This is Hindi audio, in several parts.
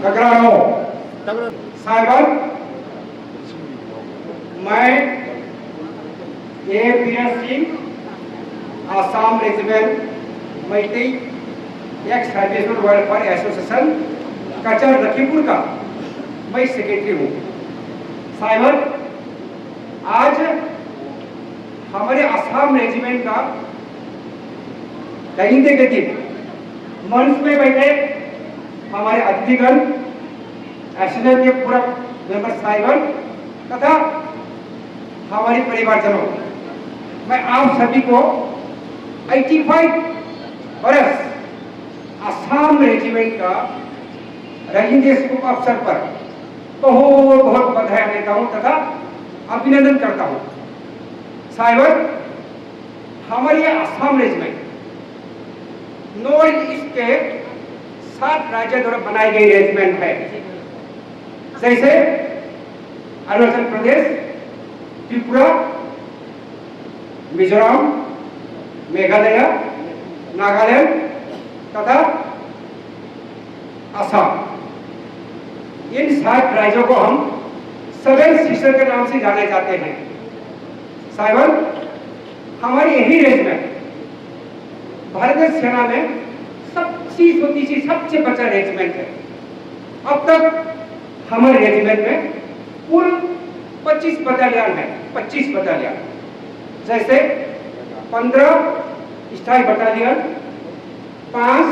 टकरानो साइबर मैं ए वीर सिंह आसाम रेजिमेंट मैती ex serviceman welfare association Cachar Lakhimpur का मैं सेक्रेटरी हूँ। साइबर आज हमारे आसाम रेजिमेंट का दहिंदे के दिन मंच में बैठे हमारे अतिथिगण एसोसिएशन के पूरा मेंबर साहिबान तथा हमारे परिवारजनों, मैं आप सभी को 85 वर्ष आसाम रेजिमेंट का रहिंदे शुभ अवसर पर बहुत बहुत बधाई देता हूं तथा अभिनंदन करता हूं। साहिबान, हमारी आसाम रेजिमेंट नॉर्थ ईस्ट के 7 राज्य द्वारा बनाई गई रेजिमेंट है, जैसे अरुणाचल प्रदेश, त्रिपुरा, मिजोरम, मेघालय, नागालैंड तथा असम। इन 7 राज्यों को हम 7 सिस्टर के नाम से जाने जाते हैं। साहिबान, हमारी यही रेजिमेंट भारतीय सेना में सबसे बड़ा रेजिमेंट है। अब तक हमारे रेजिमेंट में कुल 25 बटालियन है। 25 बटालियन, जैसे 15 स्थायी बटालियन, 5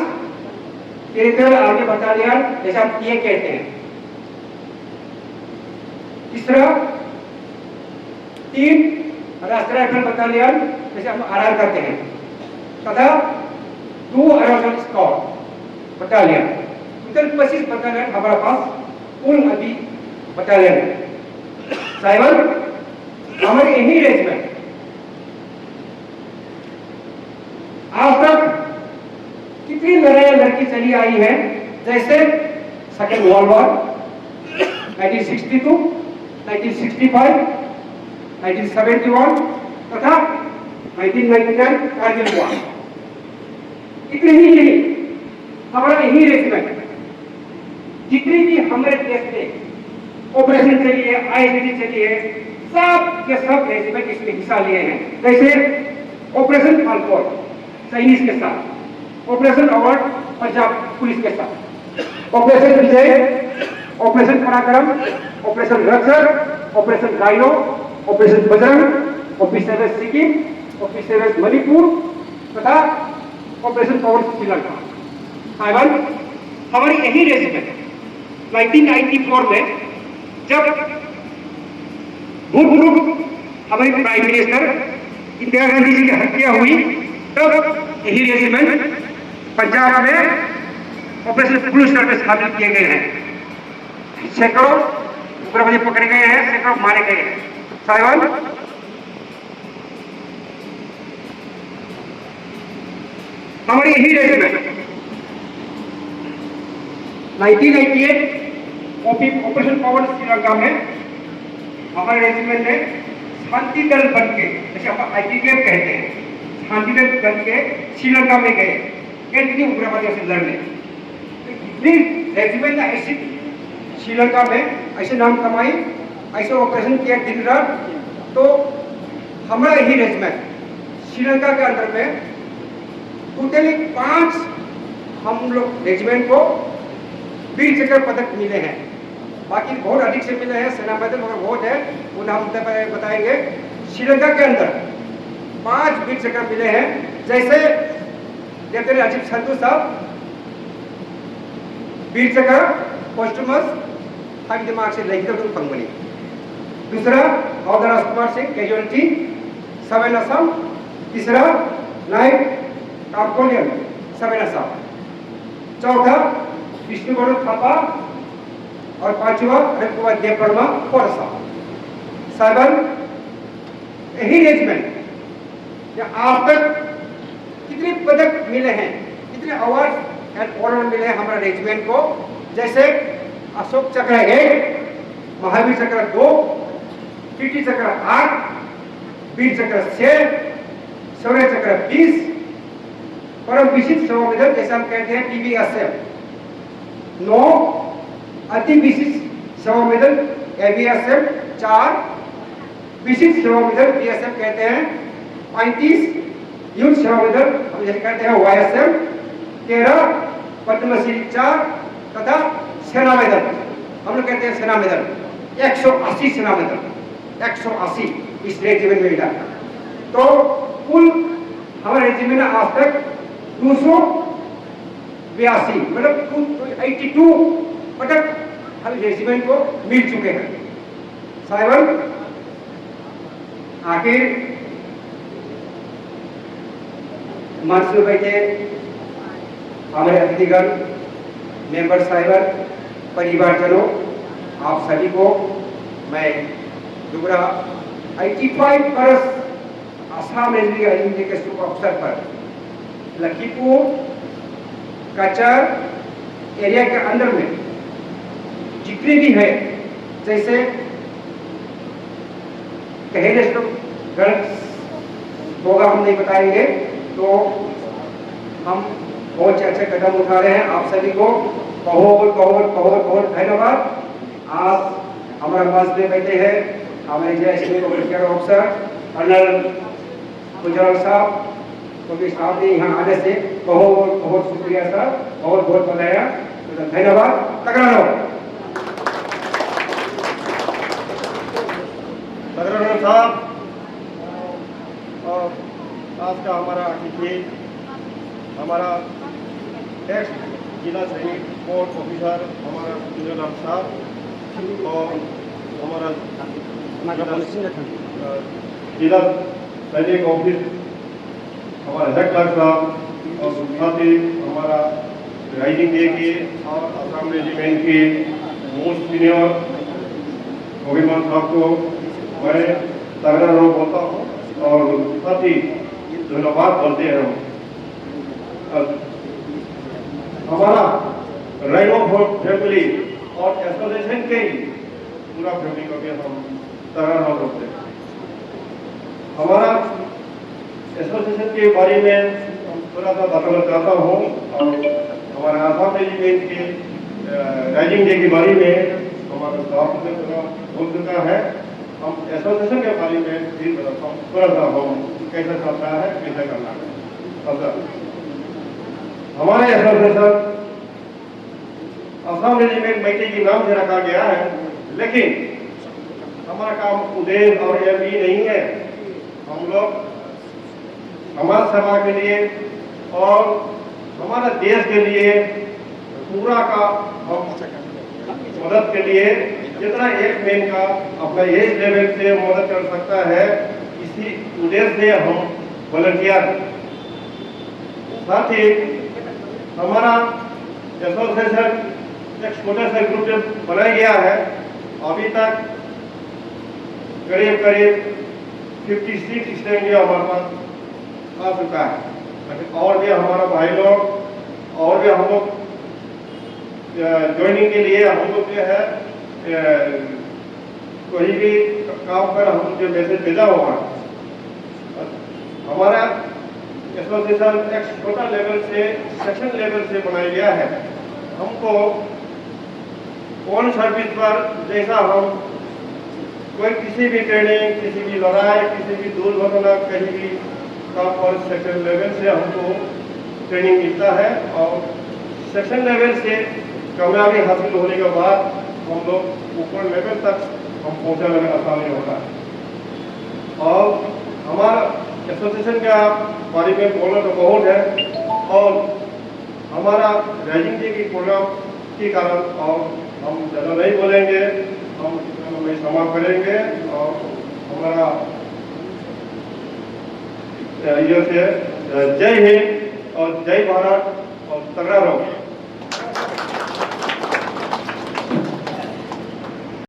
टेरिटोरियल आर्मी बटालियन जैसे हम ये कहते हैं, तीसरा 3 राष्ट्रीय राइफल बटालियन जैसे हम आरआर करते हैं, तथा 2 Arunachal scout battalion. Total 25 battalion हमारे पास कुल अभी बटालियन है। साहिबान, हमारी यही रेजिमेंट आज तक कितनी लड़ाई लड़की चली आई है, जैसे सेकेंड वर्ल्ड वॉर 1962, 1965, 1971 तथा 1999 कारगिल वॉर। इतने ही नहीं, हमारा यही रेजिमेंट जितनी भी हमारे देश में ऑपरेशन चली है, आईसीटी चली है, सब के सब रेजिमेंट इसमें हिस्सा लिए हैं। जैसे ऑपरेशन फाल्कोन चाइनीज के साथ, ऑपरेशन अवार्ड पंजाब पुलिस के साथ, ऑपरेशन विजय, ऑपरेशन पराक्रम, ऑपरेशन रक्षक, operation rhino, operation Bajrang, operation Sikkim, operation Manipur तथा ऑपरेशन पावर श्रीलंका। साहिबान, हमारी यही रेजिमेंट 1994 में जब भूतपूर्व हमारे प्राइम मिनिस्टर इंदिरा गांधी जी की हत्या हुई, तब यही रेजिमेंट पंजाब में ऑपरेशन ब्लू स्टार में शामिल किए गए हैं। सैकड़ों उग्रवादी पकड़े गए हैं, सैकड़ों मारे गए हैं। साहिबान, हमारी यही रेजिमेंट 1998 ऑपरेशन पावर श्रीलंका में हमारे रेजिमेंट ने शांति दल बन के, जैसे हम आईटीकेएफ कहते हैं, शांति दल बन के श्रीलंका में गए कितनी उग्रवादियों से लड़ने। इतनी रेजिमेंट ने ऐसी श्रीलंका में ऐसे नाम कमाई, ऐसे ऑपरेशन किया दिन रात। तो हमारा यही रेजिमेंट श्रीलंका के अंदर में टोटली 5 हम लोग रेजिमेंट को वीर चक्र पदक मिले हैं। बाकी बहुत अधिक से मिले हैं, सेना मेडल मगर बहुत है, उन्हें हम बताएंगे। श्रीलंका के अंदर 5 वीर चक्र मिले हैं, जैसे लेफ्टिनेंट अजीत संधू साहब वीर चक्र पोस्टमस हक दिमाग से लिखित पंगमणि। दूसरा हवलदार राजकुमार सिंह कैजुअलिटी 7 असम। तीसरा नायक कार्पोलियन 7 असम। चौथा विष्णुगौरव थापा और 5वां अनिल कुमार देव वर्मा 4 असम। साहिबान, यही रेजिमेंट आज तक कितने पदक मिले हैं, कितने अवार्ड एंड ऑनर मिले हैं हमारे रेजिमेंट को, जैसे अशोक चक्र 1, महावीर चक्र 2, कीर्ति चक्र 8, वीर चक्र 6, शौर्य चक्र 20, परम विशिष्ट सेवा मेडल जैसे हम कहते हैं PVSF 9, अति विशिष्ट सेवा मेडल ABSF 4, विशिष्ट सेवा मेडल BSF कहते हैं 35, युद्ध सेवा मेडल हम जैसे कहते हैं YSM 13, पद्मश्री 4 तथा सेना मेडल हम लोग कहते हैं सेना मेडल 180 सेना मेडल 180 इस रेजिमेंट में मिला। तो कुल हमारे रेजिमेंट में आज तक 282 मतलब 282 पदक हम रेजिमेंट को मिल चुके हैं। साहिबन आखिर मंच में बैठे हमारे अतिथिगण, मेंबर साहिबन, परिवारजनों, आप सभी को मैं दोबारा 85 वर्ष आसाम रेलवे आयोजन के शुभ अवसर पर लखीमपुर कचर एरिया के अंदर में जितने भी है, जैसे कहेंगे तो गलत होगा, हम नहीं बताएंगे, तो हम बहुत अच्छे कदम उठा रहे हैं। आप सभी को बहुत बहुत बहुत बहुत धन्यवाद। आज हमारा मंच में बैठे हैं हमारे जय ऑफिसर कर्नल गुजराल साहब, क्योंकि साहब ने यहाँ आने से बहुत बहुत शुक्रिया सर, बहुत बहुत बताया, तो धन्यवाद। तगड़ा साहब, और आज का हमारा अतिथि हमारा एक्स जिला सैनिक कोर्ट ऑफिसर हमारा गुजराल साहब और हमारा जिला सैनिक ऑफिस हमारा हेड क्लर्क साहब और साथ ही हमारा राइजिंग डे के और आसाम रेजिमेंट के मोस्ट सीनियर अभिमान साहब को मैं तगड़ा रोग बोलता हूँ और साथ ही धन्यवाद बोलते हैं। हमारा रैनो फैमिली और एसोसिएशन के पूरा फैमिली को भी हम तगड़ा रोग बोलते हैं। हमारा एसोसिएशन के बारे में थोड़ा सा बताना चाहता हूँ और हमारे आसाम रेजिमेंट के राइजिंग डे के बारे में हमारा साहब ने बोल चुका है। हम एसोसिएशन के बारे में भी बताता हूँ, थोड़ा सा हम कैसे चलता है, कैसे करना है। हमारे एसोसिएशन आसाम रेजिमेंट मैत्री के नाम से रखा गया है, लेकिन हमारा काम उद्देश्य और यह भी नहीं है। हम लोग समाज सेवा के लिए और हमारा देश के लिए पूरा का हम मदद के लिए जितना एक मैन का अपना एज लेवल से मदद कर सकता है, इसी उद्देश्य से हम वॉलंटियर। साथ ही हमारा एसोसिएशन एक छोटा सा ग्रुप बनाया गया है। अभी तक करीब करीब 56 स्टैंड हमारे पास आ चुका है, लेकिन और भी हमारा भाई लोग और भी हम लोग ज्वाइनिंग के लिए हम लोग जो है कोई भी काम पर हम जो मैसेज भेजा होगा। हमारा एसोसिएशन एक छोटा लेवल से सेक्शन लेवल से बनाया गया है। हमको ऑन सर्विस पर जैसा हम कोई किसी भी ट्रेनिंग, किसी भी लड़ाई, किसी भी दुर्घटना, कहीं भी काम पर सेक्शन लेवल से हमको ट्रेनिंग मिलता है और सेक्शन लेवल से कामयाबी हासिल होने के बाद हम लोग ऊपर लेवल तक हम पहुंचने में आसानी होता है। और हमारा एसोसिएशन का बारे में बोलना तो बहुत है और हमारा राइजिंग डे की प्रोग्राम के कारण और हम ज़्यादा नहीं बोलेंगे, हम समाप्त करेंगे और हमारा ये से जय हिंद और जय भारत और तगड़ा रहो।